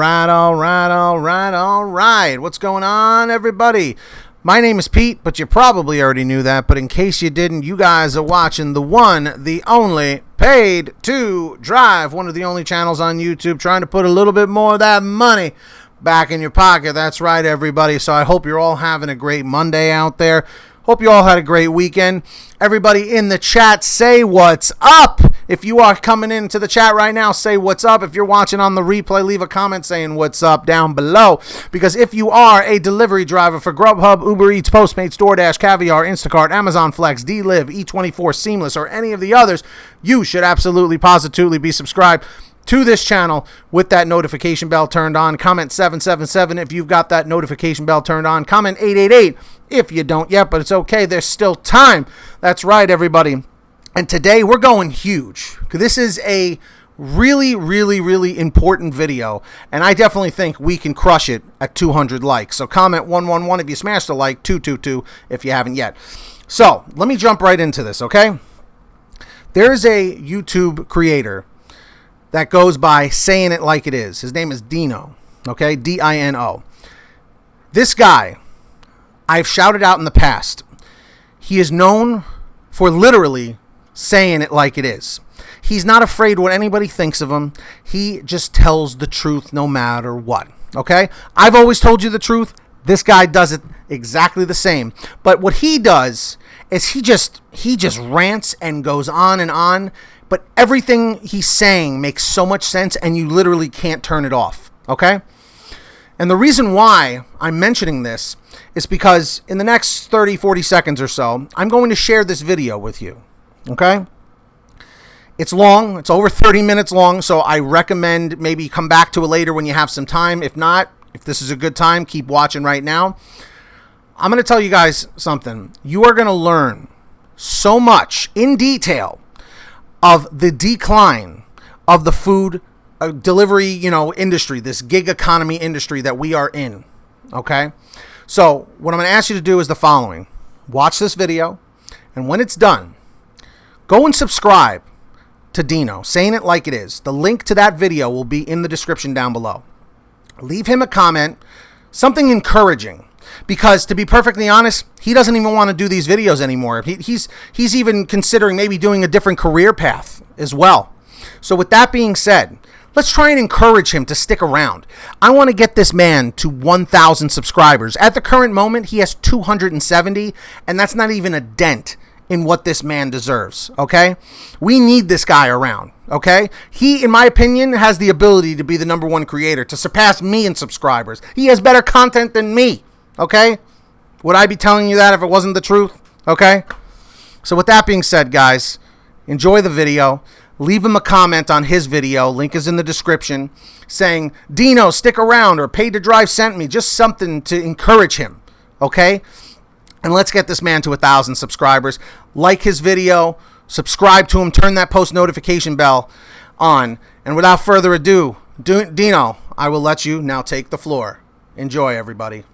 All right. What's going on, everybody? My name is Pete, but you probably already knew that. But in case you didn't, you guys are watching the one, the only Paid to Drive, one of the only channels on YouTube trying to put a little bit more of that money back in your pocket. That's right, everybody. So I hope you're all having a great Monday out there. Hope you all had a great weekend. Everybody in the chat, say what's up. If you are coming into the chat right now, say what's up. If you're watching on the replay, leave a comment saying what's up down below. Because if you are a delivery driver for GrubHub, Uber Eats, Postmates, DoorDash, Caviar, Instacart, Amazon Flex, DLive, E24, Seamless, or any of the others, you should absolutely, positively be subscribed to this channel with that notification bell turned on. Comment 777 if you've got that notification bell turned on. Comment 888 if you don't yet, but it's okay. There's still time. That's right, everybody. And today we're going huge. This is a really important video, and I definitely think we can crush it at 200 likes. So comment 111 if you smashed a like, 222 if you haven't yet. So let me jump right into this, okay? There's a YouTube creator that goes by saying it like it is. His name is Dino, okay? D-I-N-O. This guy, I've shouted out in the past. He is known for literally saying it like it is. He's not afraid what anybody thinks of him. He just tells the truth no matter what, okay? I've always told you the truth. This guy does it exactly the same. But what he does is he just rants and goes on and on. But everything he's saying makes so much sense, and you literally can't turn it off, okay? And the reason why I'm mentioning this is because in the next 30, 40 seconds or so, I'm going to share this video with you, okay? It's long. It's over 30 minutes long, so I recommend maybe come back to it later when you have some time. If not, if this is a good time, keep watching right now. I'm going to tell you guys something. You are going to learn so much in detail of the decline of the food delivery, industry, this gig economy industry that we are in, okay? So what I'm going to ask you to do is the following. Watch this video, and when it's done, go and subscribe to Dino, saying it like it is. The link to that video will be in the description down below. Leave him a comment, something encouraging. Because to be perfectly honest, he doesn't even want to do these videos anymore. He's even considering maybe doing a different career path as well. So with that being said, let's try and encourage him to stick around. I want to get this man to 1,000 subscribers. At the current moment, he has 270, and that's not even a dent in what this man deserves, okay? We need this guy around, okay? He, in my opinion, has the ability to be the #1 creator, to surpass me in subscribers. He has better content than me. Okay? Would I be telling you that if it wasn't the truth? Okay? So with that being said, guys, enjoy the video. Leave him a comment on his video. Link is in the description. Saying, Dino, stick around, or Paid to Drive sent me. Just something to encourage him. Okay? And let's get this man to 1,000 subscribers. Like his video. Subscribe to him. Turn that post notification bell on. And without further ado, Dino, I will let you now take the floor. Enjoy, everybody.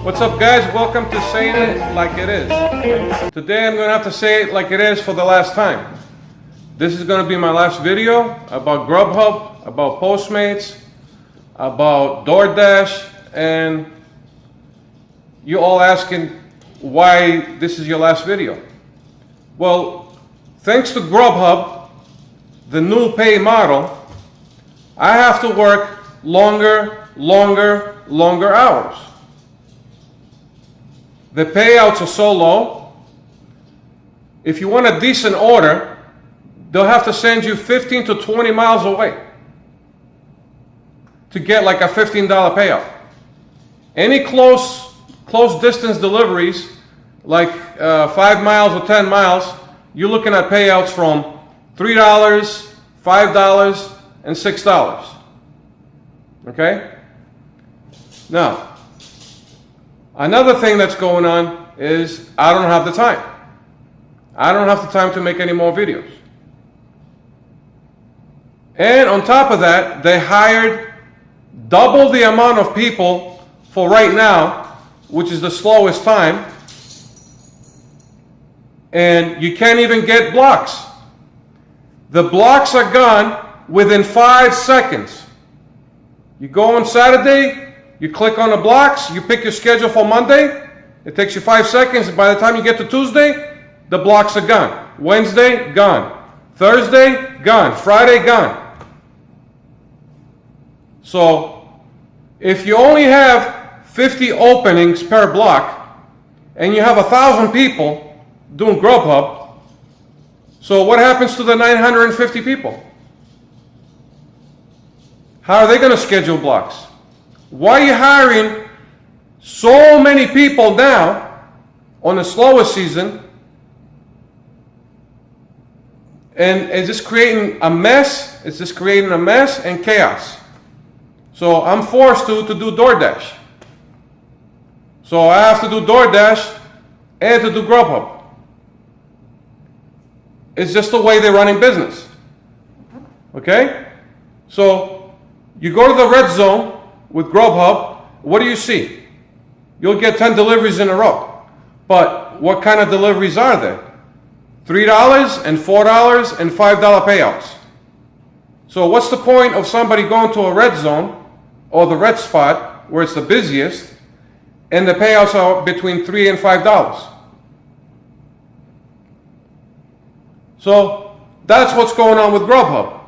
What's up, guys? Welcome to Saying It Like It Is. Today I'm going to have to say it like it is for the last time. This is going to be my last video about GrubHub, about Postmates, about DoorDash, and you all asking why this is your last video. Well, thanks to GrubHub, the new pay model, I have to work longer hours. The payouts are so low. If you want a decent order, they'll have to send you 15 to 20 miles away to get like a $15 payout. Any close distance deliveries, like 5 miles or 10 miles, you're looking at payouts from $3, $5, and $6. Okay? Now, another thing that's going on is I don't have the time. I don't have the time to make any more videos. And on top of that, they hired double the amount of people for right now, which is the slowest time, and you can't even get blocks. The blocks are gone within 5 seconds. You go on Saturday, you click on the blocks, you pick your schedule for Monday, it takes you 5 seconds, and by the time you get to Tuesday, the blocks are gone. Wednesday, gone. Thursday, gone. Friday, gone. So, if you only have 50 openings per block, and you have 1,000 people doing GrubHub, so what happens to the 950 people? How are they going to schedule blocks? Why are you hiring so many people now on the slowest season? And it's just creating a mess. It's just creating a mess and chaos. So I'm forced to do DoorDash. So I have to do DoorDash and to do GrubHub. It's just the way they're running business. Okay? So you go to the red zone with GrubHub, what do you see? You'll get 10 deliveries in a row. But what kind of deliveries are there? $3 and $4 and $5 payouts. So what's the point of somebody going to a red zone or the red spot where it's the busiest and the payouts are between $3 and $5? So that's what's going on with GrubHub.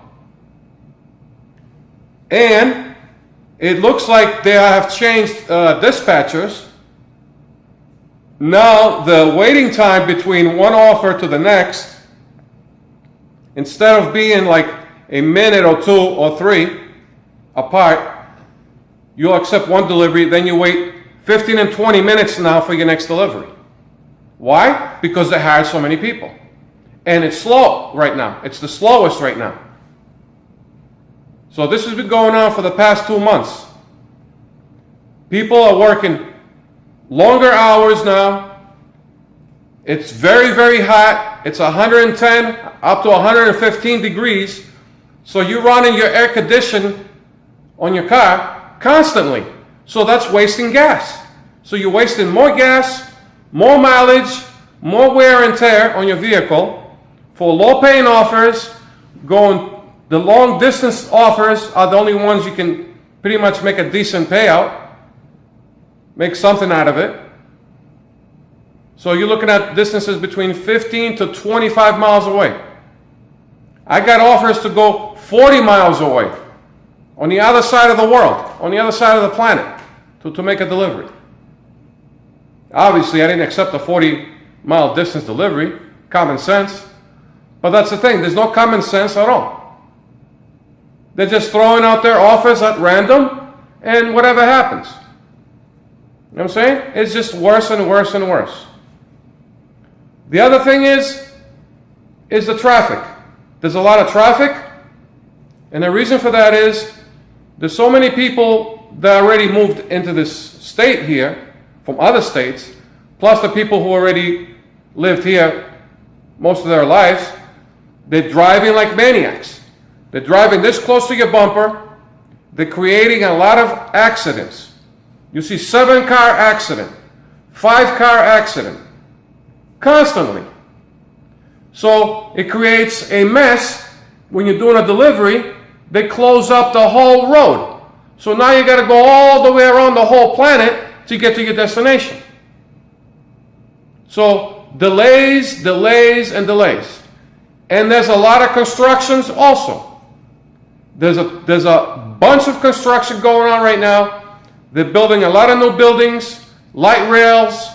And it looks like they have changed dispatchers. Now the waiting time between one offer to the next, instead of being like a minute or 2 or 3 apart, you'll accept one delivery, then you wait 15 and 20 minutes now for your next delivery. Why? Because they hired so many people. And it's slow right now. It's the slowest right now. So this has been going on for the past 2 months. People are working longer hours now. It's very, very hot. It's 110 up to 115 degrees. So you're running your air condition on your car constantly. So that's wasting gas. So you're wasting more gas, more mileage, more wear and tear on your vehicle for low paying offers. The long distance offers are the only ones you can pretty much make a decent payout. Make something out of it. So you're looking at distances between 15 to 25 miles away. I got offers to go 40 miles away, on the other side of the world, on the other side of the planet, to make a delivery. Obviously, I didn't accept a 40-mile distance delivery. Common sense. But that's the thing. There's no common sense at all. They're just throwing out their offers at random, and whatever happens. You know what I'm saying? It's just worse and worse and worse. The other thing is the traffic. There's a lot of traffic, and the reason for that is there's so many people that already moved into this state here from other states, plus the people who already lived here most of their lives. They're driving like maniacs. They're driving this close to your bumper. They're creating a lot of accidents. You see 7-car accident, 5-car accident, constantly. So it creates a mess. When you're doing a delivery, they close up the whole road. So now you got to go all the way around the whole planet to get to your destination. So delays, delays, and delays. And there's a lot of constructions also. There's a bunch of construction going on right now. They're building a lot of new buildings, light rails,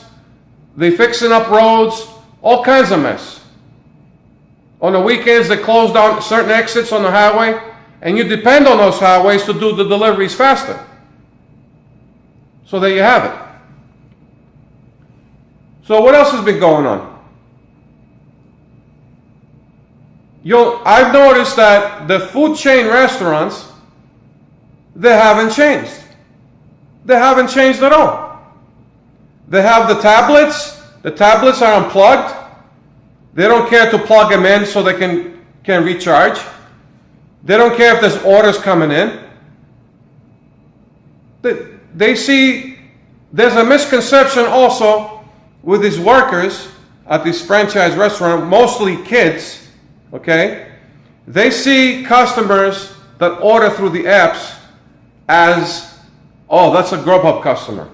they're fixing up roads, all kinds of mess. On the weekends, they close down certain exits on the highway, and you depend on those highways to do the deliveries faster. So there you have it. So what else has been going on? I've noticed that the food chain restaurants, they haven't changed. They haven't changed at all. They have the tablets. The tablets are unplugged. They don't care to plug them in so they can recharge. They don't care if there's orders coming in. they see, there's a misconception also with these workers at this franchise restaurant, mostly kids, okay? They see customers that order through the apps as, oh, that's a GrubHub customer.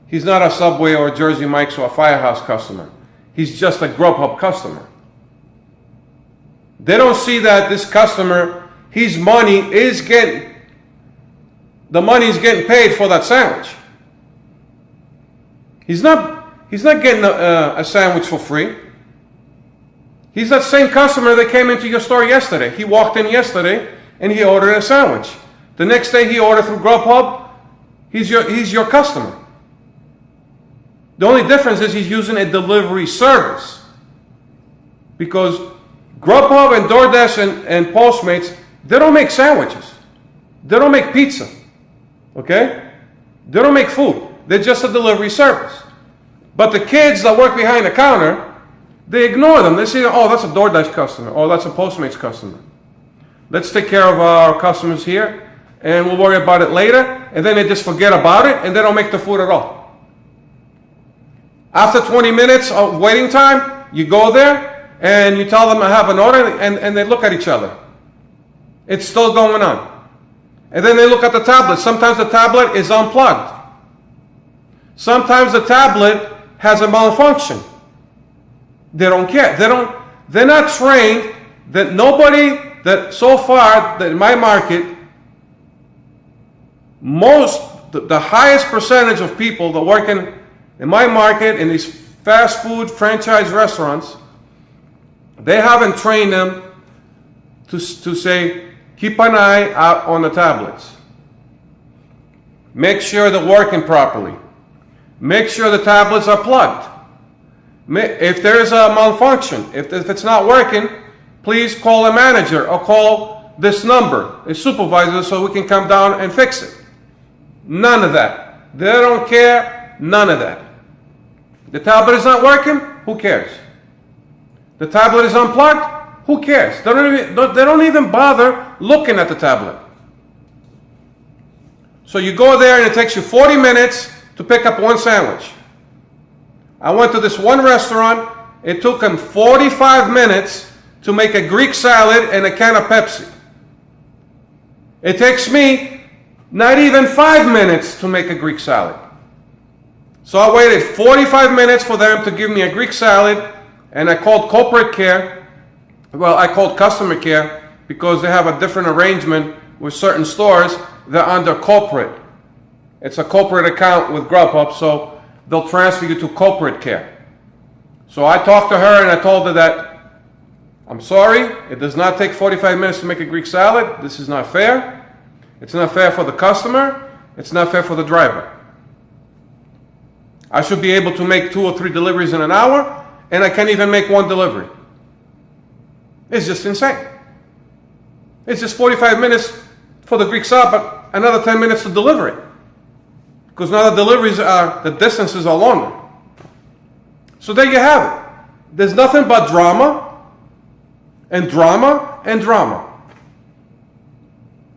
He's not a Subway or a Jersey Mike's or a Firehouse customer. He's just a GrubHub customer. They don't see that this customer, the money is getting paid for that sandwich. He's not getting a sandwich for free. He's that same customer that came into your store yesterday. He walked in yesterday and he ordered a sandwich. The next day he ordered through GrubHub. He's your customer. The only difference is he's using a delivery service. Because GrubHub and DoorDash and Postmates, they don't make sandwiches. They don't make pizza. Okay? They don't make food. They're just a delivery service. But the kids that work behind the counter, they ignore them. They say, oh, that's a DoorDash customer. Oh, that's a Postmates customer. Let's take care of our customers here, and we'll worry about it later. And then they just forget about it, and they don't make the food at all. After 20 minutes of waiting time, you go there, and you tell them I have an order, and they look at each other. It's still going on. And then they look at the tablet. Sometimes the tablet is unplugged. Sometimes the tablet has a malfunction. They don't care. They're not trained. That nobody that so far that in my market, the highest percentage of people that work in my market in these fast food franchise restaurants, they haven't trained them to say, keep an eye out on the tablets. Make sure they're working properly. Make sure the tablets are plugged. If there's a malfunction, if it's not working, please call a manager or call this number, a supervisor, so we can come down and fix it. None of that. They don't care. None of that. The tablet is not working? Who cares? The tablet is unplugged? Who cares? They don't even bother looking at the tablet. So you go there and it takes you 40 minutes to pick up one sandwich. I went to this one restaurant. It took them 45 minutes to make a Greek salad and a can of Pepsi. It takes me not even 5 minutes to make a Greek salad. So I waited 45 minutes for them to give me a Greek salad, and I called corporate care. Well, I called customer care because they have a different arrangement with certain stores. They're under corporate. It's a corporate account with GrubHub, so they'll transfer you to corporate care. So I talked to her and I told her that, I'm sorry, it does not take 45 minutes to make a Greek salad. This is not fair. It's not fair for the customer. It's not fair for the driver. I should be able to make 2 or 3 deliveries in an hour, and I can't even make 1 delivery. It's just insane. It's just 45 minutes for the Greek salad, but another 10 minutes to deliver it. Because now the distances are longer. So there you have it. There's nothing but drama, and drama, and drama.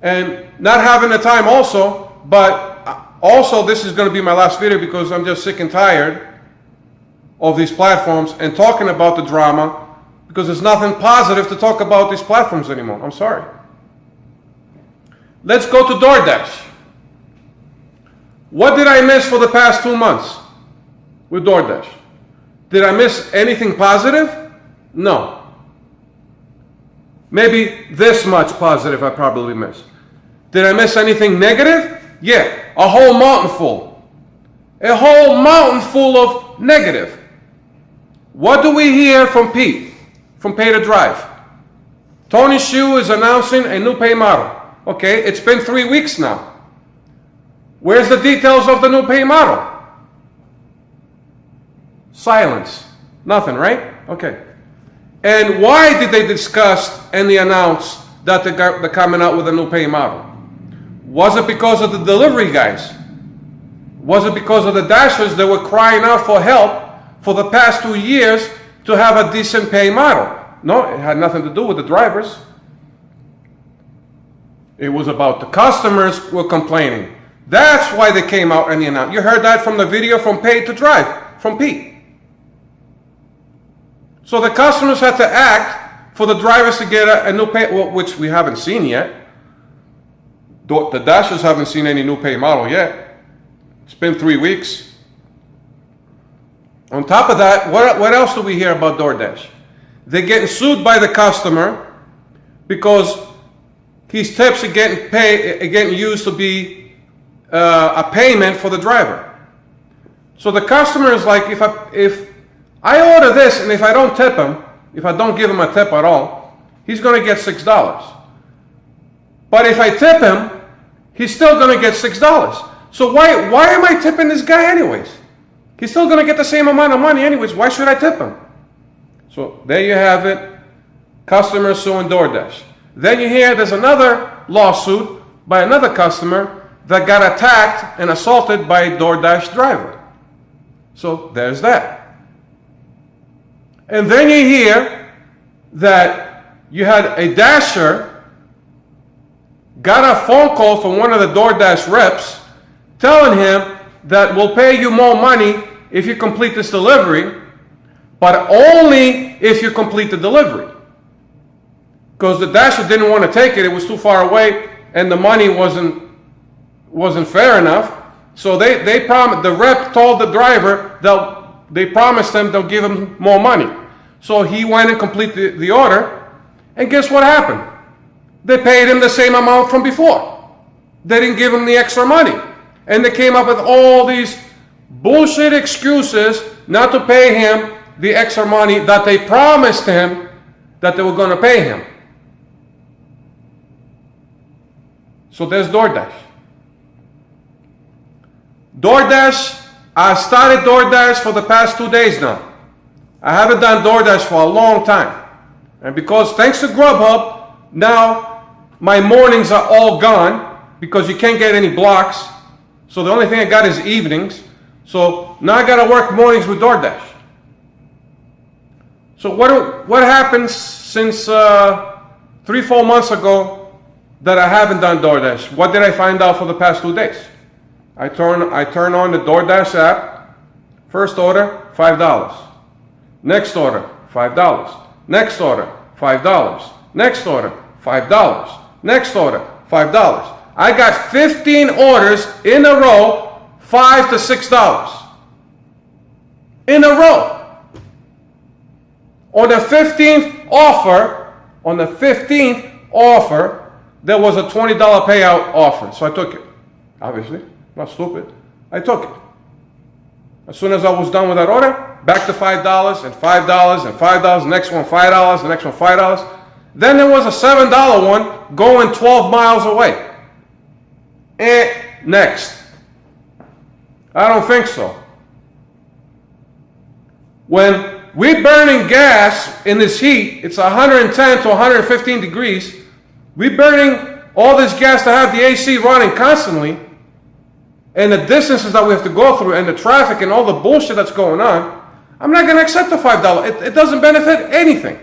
And not having the time also, but also this is going to be my last video because I'm just sick and tired of these platforms and talking about the drama, because there's nothing positive to talk about these platforms anymore. I'm sorry. Let's go to DoorDash. What did I miss for the past 2 months with DoorDash? Did I miss anything positive? No. Maybe this much positive I probably missed. Did I miss anything negative? Yeah, a whole mountain full. A whole mountain full of negative. What do we hear from Pete, from Pay to Drive? Tony Hsu is announcing a new pay model. Okay, it's been 3 weeks now. Where's the details of the new pay model? Silence. Nothing, right? Okay. And why did they discuss and they announce that they're coming out with a new pay model? Was it because of the delivery guys? Was it because of the Dashers that were crying out for help for the past 2 years to have a decent pay model? No, it had nothing to do with the drivers. It was about the customers were complaining. That's why they came out and they announced. You heard that from the video from Paid to Drive, from Pete. So the customers had to act for the drivers to get a new pay, well, which we haven't seen yet. The Dashers haven't seen any new pay model yet. It's been 3 weeks. On top of that, what else do we hear about DoorDash? They're getting sued by the customer because his tips are getting used to be a payment for the driver. So the customer is like, if I order this and if I don't tip him, if I don't give him a tip at all, he's going to get $6. But if I tip him, he's still going to get $6. So why am I tipping this guy anyways? He's still going to get the same amount of money anyways. Why should I tip him? So there you have it. Customers suing DoorDash. Then you hear there's another lawsuit by another customer that got attacked and assaulted by a DoorDash driver. So there's that. And then you hear that you had a Dasher got a phone call from one of the DoorDash reps telling him that we'll pay you more money if you complete this delivery, but only if you complete the delivery. Because the Dasher didn't want to take it, it was too far away, and the money wasn't fair enough. So the rep told the driver they promised him they'll give him more money. So he went and completed the order, and guess what happened? They paid him the same amount from before. They didn't give him the extra money. And they came up with all these bullshit excuses not to pay him the extra money that they promised him that they were going to pay him. So there's DoorDash. I started DoorDash for the past 2 days now. I haven't done DoorDash for a long time. And because thanks to GrubHub, now my mornings are all gone because you can't get any blocks. So the only thing I got is evenings. So now I got to work mornings with DoorDash. So what happened since 3-4 months ago that I haven't done DoorDash? What did I find out for the past 2 days? I turn on the DoorDash app. First order, $5. Next order, $5. Next order, $5. Next order, $5. Next order, $5. I got 15 orders in a row, $5 to $6. In a row. On the 15th offer, there was a $20 payout offer. So I took it. Obviously, not stupid. I took it. As soon as I was done with that order, back to $5 and $5 and $5. Next one $5. The next one $5. Then there was a $7 one going 12 miles away. And next. I don't think so. When we're burning gas in this heat, it's 110 to 115 degrees. We're burning all this gas to have the AC running constantly. And the distances that we have to go through and the traffic and all the bullshit that's going on, I'm not going to accept the $5. It doesn't benefit anything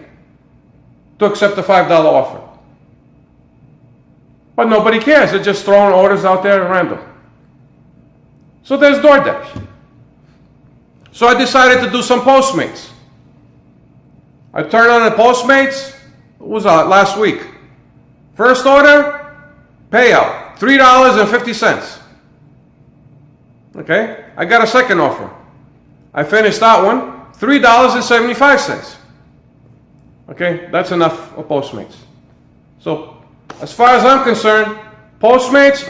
to accept the $5 offer. But nobody cares. They're just throwing orders out there at random. So there's DoorDash. So I decided to do some Postmates. I turned on the Postmates. What was that? Last week. First order, payout, $3.50. Okay, I got a second offer. I finished that one, $3.75. Okay, that's enough of Postmates. So, as far as I'm concerned, Postmates,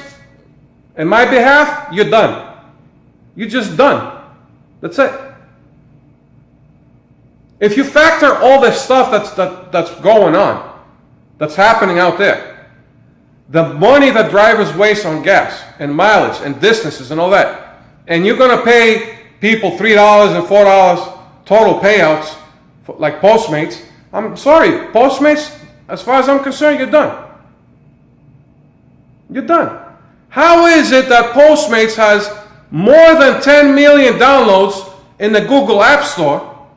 in my behalf, you're done. You're just done. That's it. If you factor all this stuff that's going on, that's happening out there, the money that drivers waste on gas and mileage and distances and all that, and you're going to pay people $3 and $4 total payouts for, like Postmates. I'm sorry, Postmates, as far as I'm concerned, you're done. You're done. How is it that Postmates has more than 10 million downloads in the Google App Store,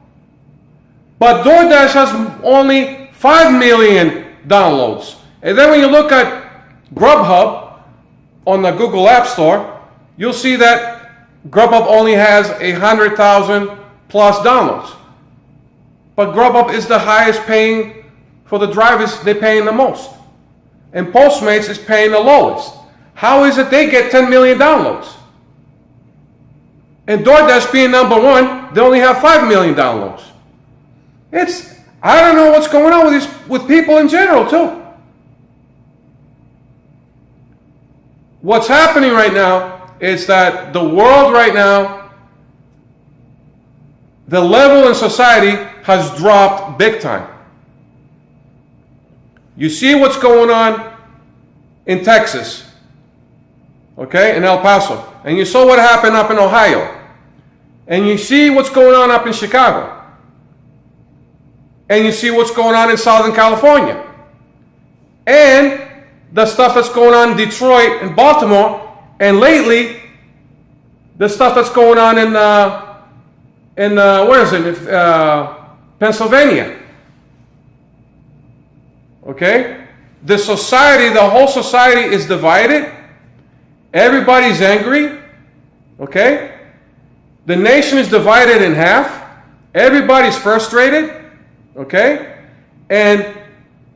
but DoorDash has only 5 million downloads? And then when you look at GrubHub on the Google App Store, you'll see that GrubHub only has 100,000 plus downloads. But GrubHub is the highest paying for the drivers, they're paying the most. And Postmates is paying the lowest. How is it they get 10 million downloads? And DoorDash being number one, they only have 5 million downloads. I don't know what's going on with people in general too. What's happening right now is that the world right now, the level in society has dropped big time. You see what's going on in Texas, okay, in El Paso, and you saw what happened up in Ohio, and you see what's going on up in Chicago, and you see what's going on in Southern California, and the stuff that's going on in Detroit and Baltimore, and lately, the stuff that's going on in where is it? Pennsylvania. Okay? The whole society is divided. Everybody's angry. Okay? The nation is divided in half. Everybody's frustrated. Okay? And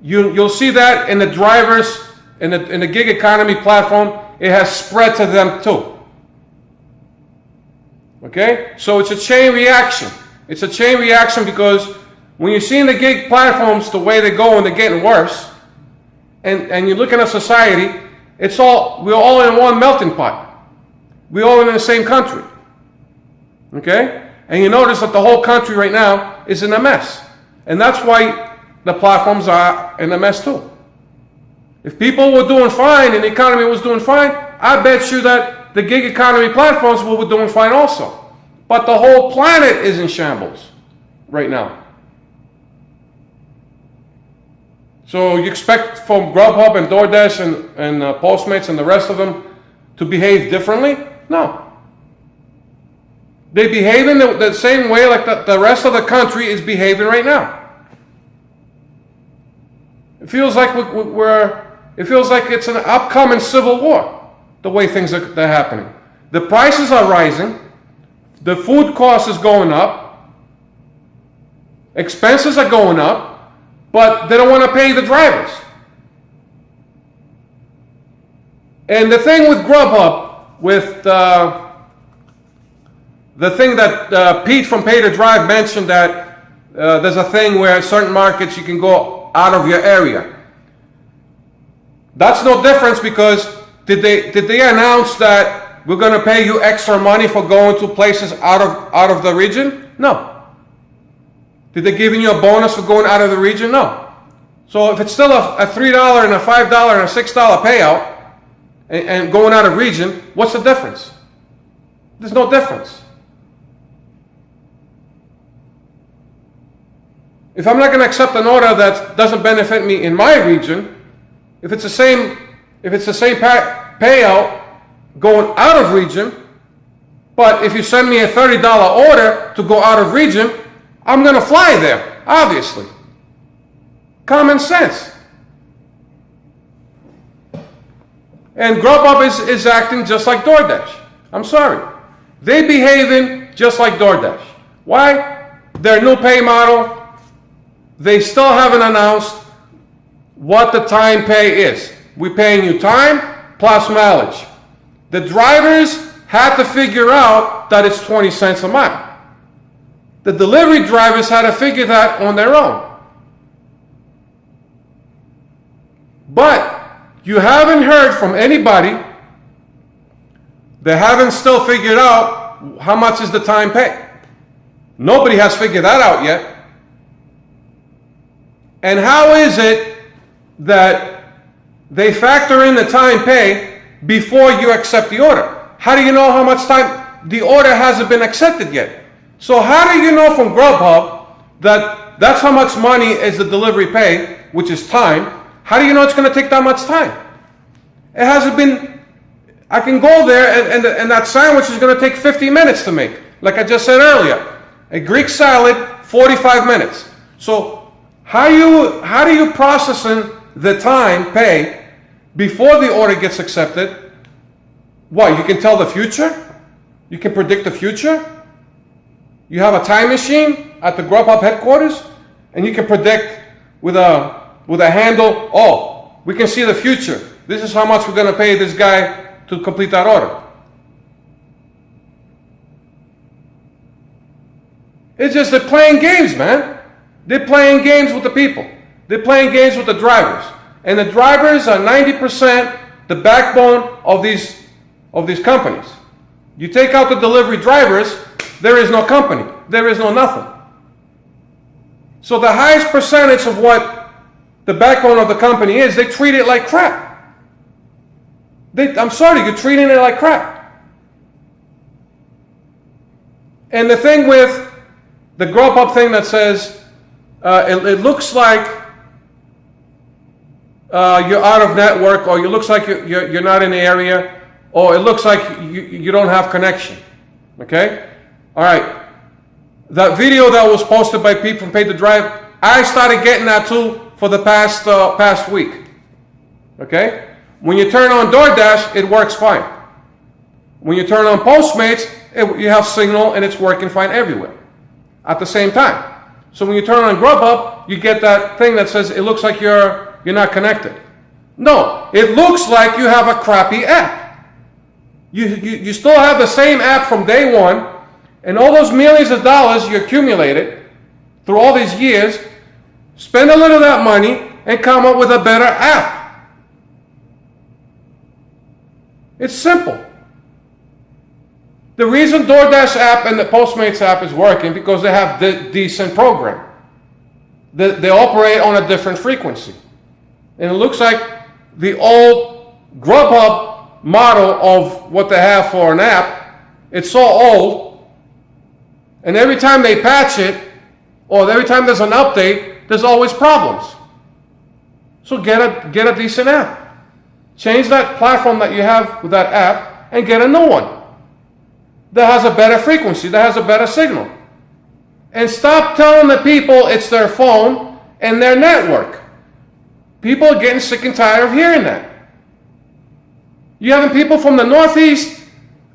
you'll see that in the drivers, in the gig economy platform, it has spread to them too. Okay? So it's a chain reaction. It's a chain reaction because when you see in the gig platforms the way they go and they're getting worse, and you look at a society, we're all in one melting pot. We're all in the same country. Okay? And you notice that the whole country right now is in a mess. And that's why the platforms are in a mess too. If people were doing fine and the economy was doing fine, I bet you that the gig economy platforms were doing fine also. But the whole planet is in shambles right now. So you expect from GrubHub and DoorDash and Postmates and the rest of them to behave differently? No. They behave in the same way like the rest of the country is behaving right now. It feels like it's an upcoming civil war, the way things are happening. The prices are rising. The food cost is going up. Expenses are going up, but they don't want to pay the drivers. And the thing with GrubHub, with the thing that Pete from PaidToDrive mentioned, that there's a thing where certain markets you can go out of your area. That's no difference because did they announce that we're going to pay you extra money for going to places out of the region? No. Did they give you a bonus for going out of the region? No. So if it's still a $3 and a $5 and a $6 payout and going out of region, what's the difference? There's no difference. If I'm not going to accept an order that doesn't benefit me in my region, if it's the same payout going out of region, but if you send me a $30 order to go out of region, I'm going to fly there, obviously. Common sense. And GrubHub is acting just like DoorDash. I'm sorry. They behaving just like DoorDash. Why? Their new pay model, they still haven't announced what the time pay is. We're paying you time plus mileage. The drivers had to figure out that it's 20 cents a mile. The delivery drivers had to figure that on their own. But you haven't heard from anybody. They haven't still figured out how much is the time pay. Nobody has figured that out yet. And how is it that they factor in the time pay before you accept the order? How do you know how much time the order hasn't been accepted yet? So how do you know from GrubHub that that's how much money is the delivery pay, which is time? How do you know it's going to take that much time? It hasn't been. I can go there and that sandwich is going to take 50 minutes to make. Like I just said earlier, a Greek salad, 45 minutes. So how do you processing the time pay before the order gets accepted What, you can tell the future? You can predict the future? You have a time machine at the GrubHub headquarters, and you can predict with a handle, oh, we can see the future. This is how much we're going to pay this guy to complete that order. It's just they're playing games, man. They're playing games with the people. They're playing games with the drivers. And the drivers are 90% the backbone of these companies. You take out the delivery drivers, there is no company. There is no nothing. So the highest percentage of what the backbone of the company is, they treat it like crap. I'm sorry, you're treating it like crap. And the thing with the GrubHub thing that says, it looks like you're out of network, or it looks like you're not in the area, or it looks like you don't have connection. Okay? All right. That video that was posted by Pete from PaidToDrive, I started getting that too for the past week. Okay? When you turn on DoorDash, it works fine. When you turn on Postmates, you have signal and it's working fine everywhere at the same time. So when you turn on GrubHub, you get that thing that says it looks like you're not connected. No, it looks like you have a crappy app. You still have the same app from day one, and all those millions of dollars you accumulated through all these years, spend a little of that money and come up with a better app. It's simple. The reason DoorDash app and the Postmates app is working because they have the decent program. They operate on a different frequency. And it looks like the old GrubHub model of what they have for an app, it's so old, and every time they patch it, or every time there's an update, there's always problems. So get a decent app. Change that platform that you have with that app and get a new one that has a better frequency, that has a better signal. And stop telling the people it's their phone and their network. People are getting sick and tired of hearing that. You having people from the Northeast,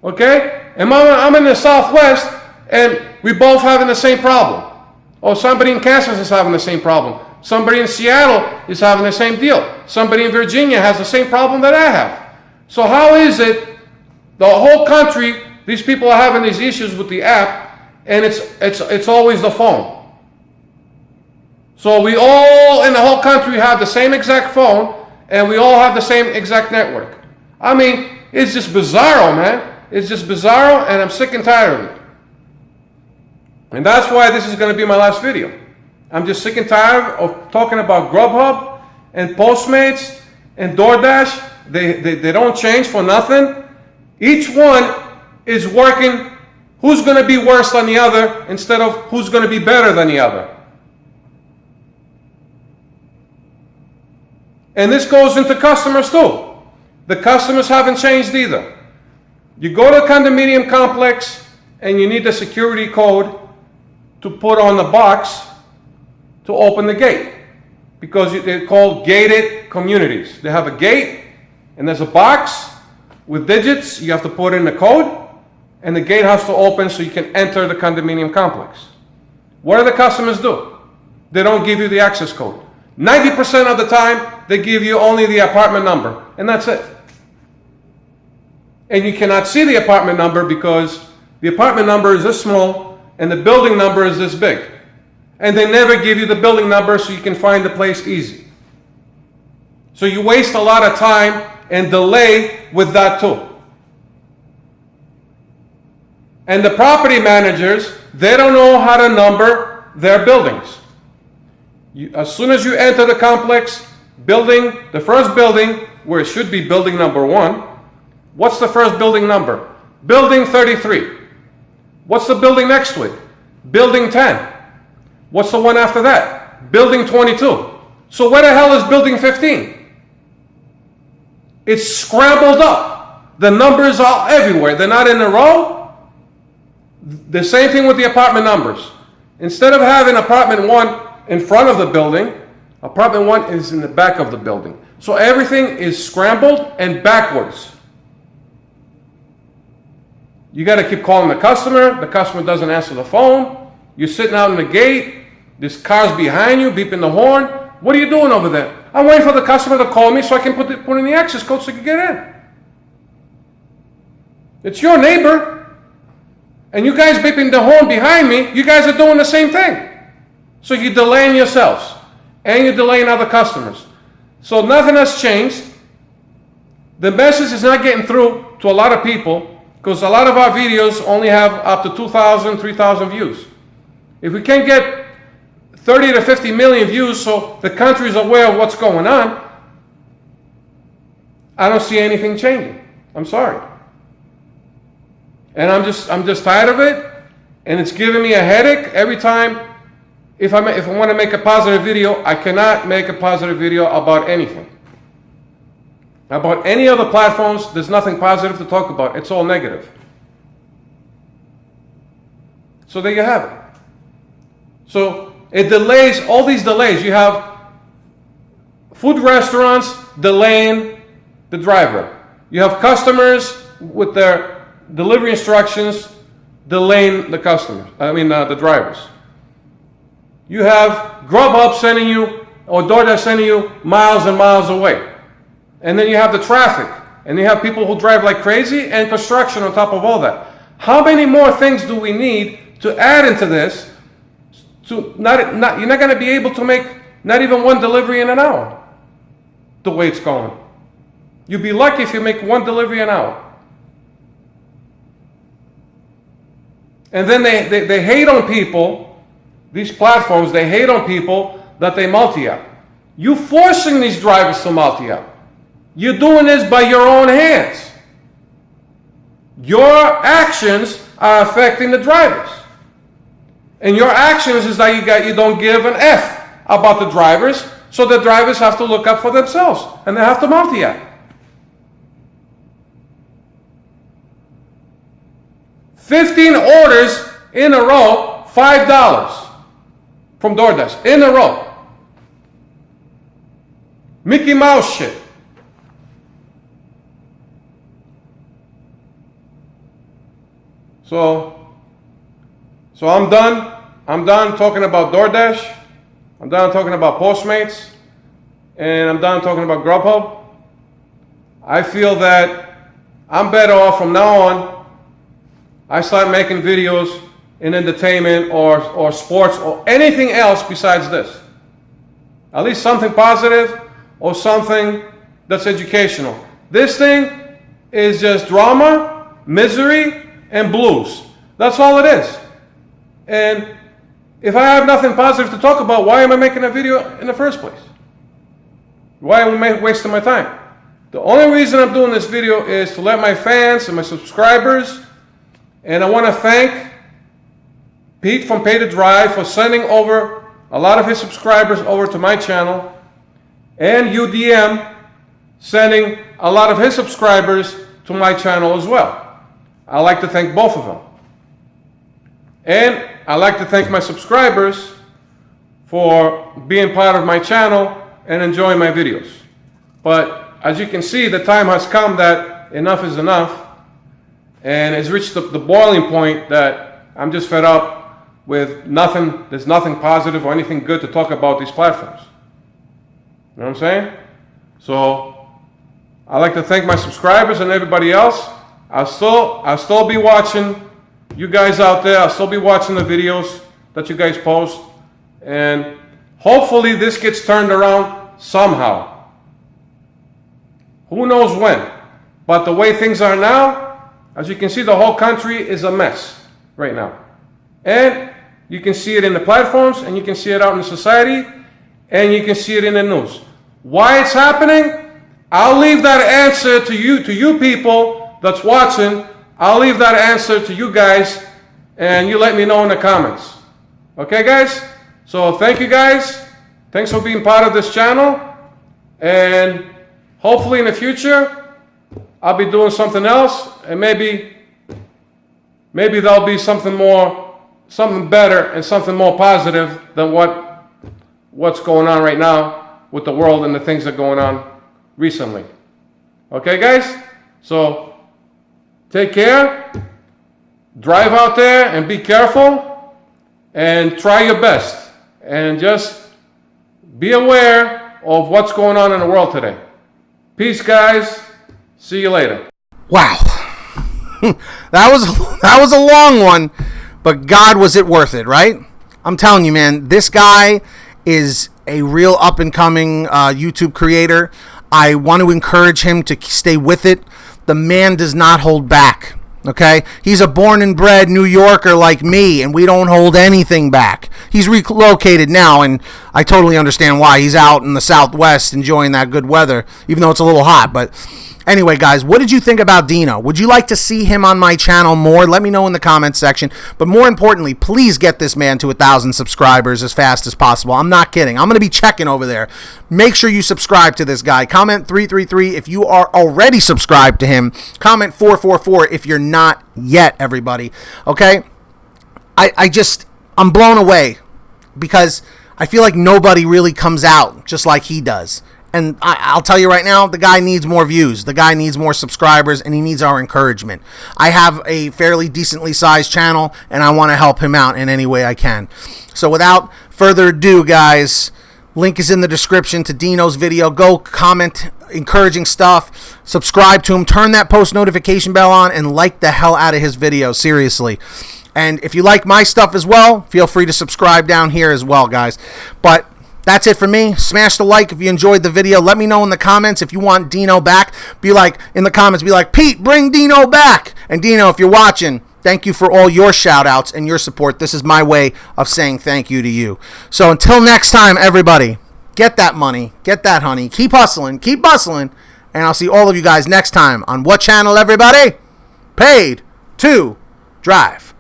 okay, and I'm in the Southwest, and we both having the same problem. Or somebody in Kansas is having the same problem. Somebody in Seattle is having the same deal. Somebody in Virginia has the same problem that I have. So how is it the whole country, these people are having these issues with the app, and it's always the phone? So we all in the whole country have the same exact phone, and we all have the same exact network. I mean, it's just bizarro, man. It's just bizarro, and I'm sick and tired of it. And that's why this is going to be my last video. I'm just sick and tired of talking about GrubHub and Postmates and DoorDash. They don't change for nothing. Each one is working who's going to be worse than the other instead of who's going to be better than the other. And this goes into customers too. The customers haven't changed either. You go to a condominium complex and you need the security code to put on the box to open the gate, because they're called gated communities. They have a gate and there's a box with digits. You have to put in the code and the gate has to open so you can enter the condominium complex. What do the customers do? They don't give you the access code. 90% of the time, they give you only the apartment number, and that's it. And you cannot see the apartment number because the apartment number is this small and the building number is this big. And they never give you the building number so you can find the place easy. So you waste a lot of time and delay with that too. And the property managers, they don't know how to number their buildings. As soon as you enter the complex, the first building, where it should be building number 1, what's the first building number? Building 33. What's the building next to it? Building 10. What's the one after that? Building 22. So where the hell is building 15? It's scrambled up. The numbers are everywhere. They're not in a row. The same thing with the apartment numbers. Instead of having apartment 1 in front of the building, apartment 1 is in the back of the building. So everything is scrambled and backwards. You got to keep calling the customer doesn't answer the phone, you're sitting out in the gate, there's cars behind you beeping the horn. What are you doing over there? I'm waiting for the customer to call me so I can put in the access code so I can get in. It's your neighbor, and you guys beeping the horn behind me, you guys are doing the same thing. So you're delaying yourselves, and you're delaying other customers. So nothing has changed. The message is not getting through to a lot of people because a lot of our videos only have up to 2,000, 3,000 views. If we can't get 30 to 50 million views so the country is aware of what's going on, I don't see anything changing. I'm sorry. And I'm just tired of it, and it's giving me a headache every time. If I want to make a positive video, I cannot make a positive video about anything. About any other platforms, there's nothing positive to talk about. It's all negative. So there you have it. So it delays, all these delays. You have food restaurants delaying the driver. You have customers with their delivery instructions delaying the the drivers. You have GrubHub sending you, or DoorDash sending you miles and miles away. And then you have the traffic, and you have people who drive like crazy, and construction on top of all that. How many more things do we need to add into this? You're not going to be able to make not even one delivery in an hour, the way it's going. You'd be lucky if you make one delivery an hour. And then they hate on people, these platforms, they hate on people that they multi-app. You're forcing these drivers to multi-app. You're doing this by your own hands. Your actions are affecting the drivers. And your actions is that you don't give an F about the drivers, so the drivers have to look up for themselves, and they have to multi-app. 15 orders in a row, $5 from DoorDash, in a row. Mickey Mouse shit. So I'm done. I'm done talking about DoorDash. I'm done talking about Postmates. And I'm done talking about GrubHub. I feel that I'm better off from now on. I start making videos in entertainment or sports or anything else besides this. At least something positive or something that's educational. This thing is just drama, misery, and blues. That's all it is. And if I have nothing positive to talk about, why am I making a video in the first place? Why am I wasting my time? The only reason I'm doing this video is to let my fans and my subscribers, and I want to thank Pete from PaidToDrive for sending over a lot of his subscribers over to my channel, and UDM sending a lot of his subscribers to my channel as well. I'd like to thank both of them. And I'd like to thank my subscribers for being part of my channel and enjoying my videos. But as you can see, the time has come that enough is enough. And it's reached the boiling point that I'm just fed up with nothing. There's nothing positive or anything good to talk about these platforms. You know what I'm saying? So I'd like to thank my subscribers and everybody else. I'll still be watching you guys out there. I'll still be watching the videos that you guys post. And hopefully this gets turned around somehow. Who knows when? But the way things are now, as you can see, the whole country is a mess right now. And you can see it in the platforms, and you can see it out in the society, and you can see it in the news. Why it's happening? I'll leave that answer to you people that's watching. I'll leave that answer to you guys, and you let me know in the comments. Okay, guys? So thank you guys. Thanks for being part of this channel. And hopefully in the future, I'll be doing something else, and maybe there'll be something better and something more positive than what's going on right now with the world and the things that are going on recently. Okay, guys? So take care, drive out there and be careful and try your best. And just be aware of what's going on in the world today. Peace, guys. See you later. Wow. that was a long one, but God, was it worth it, right? I'm telling you, man, this guy is a real up-and-coming YouTube creator. I want to encourage him to stay with it. The man does not hold back, okay? He's a born and bred New Yorker like me, and we don't hold anything back. He's relocated now, and I totally understand why. He's out in the Southwest enjoying that good weather, even though it's a little hot, but... Anyway, guys, what did you think about Dino? Would you like to see him on my channel more? Let me know in the comments section. But more importantly, please get this man to 1,000 subscribers as fast as possible. I'm not kidding. I'm going to be checking over there. Make sure you subscribe to this guy. Comment 333 if you are already subscribed to him. Comment 444 if you're not yet, everybody. Okay? I'm blown away because I feel like nobody really comes out just like he does. And I'll tell you right now, the guy needs more views. The guy needs more subscribers, and he needs our encouragement. I have a fairly decently sized channel, and I want to help him out in any way I can. So without further ado, guys, link is in the description to Dino's video. Go comment encouraging stuff. Subscribe to him. Turn that post notification bell on, and like the hell out of his videos. Seriously. And if you like my stuff as well, feel free to subscribe down here as well, guys. But... that's it for me. Smash the like if you enjoyed the video. Let me know in the comments if you want Dino back. Be like, in the comments, be like, Pete, bring Dino back. And Dino, if you're watching, thank you for all your shout outs and your support. This is my way of saying thank you to you. So until next time, everybody, get that money, get that honey, keep hustling, keep bustling, and I'll see all of you guys next time on what channel, everybody? Paid to Drive.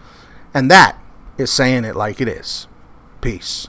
And that is saying it like it is. Peace.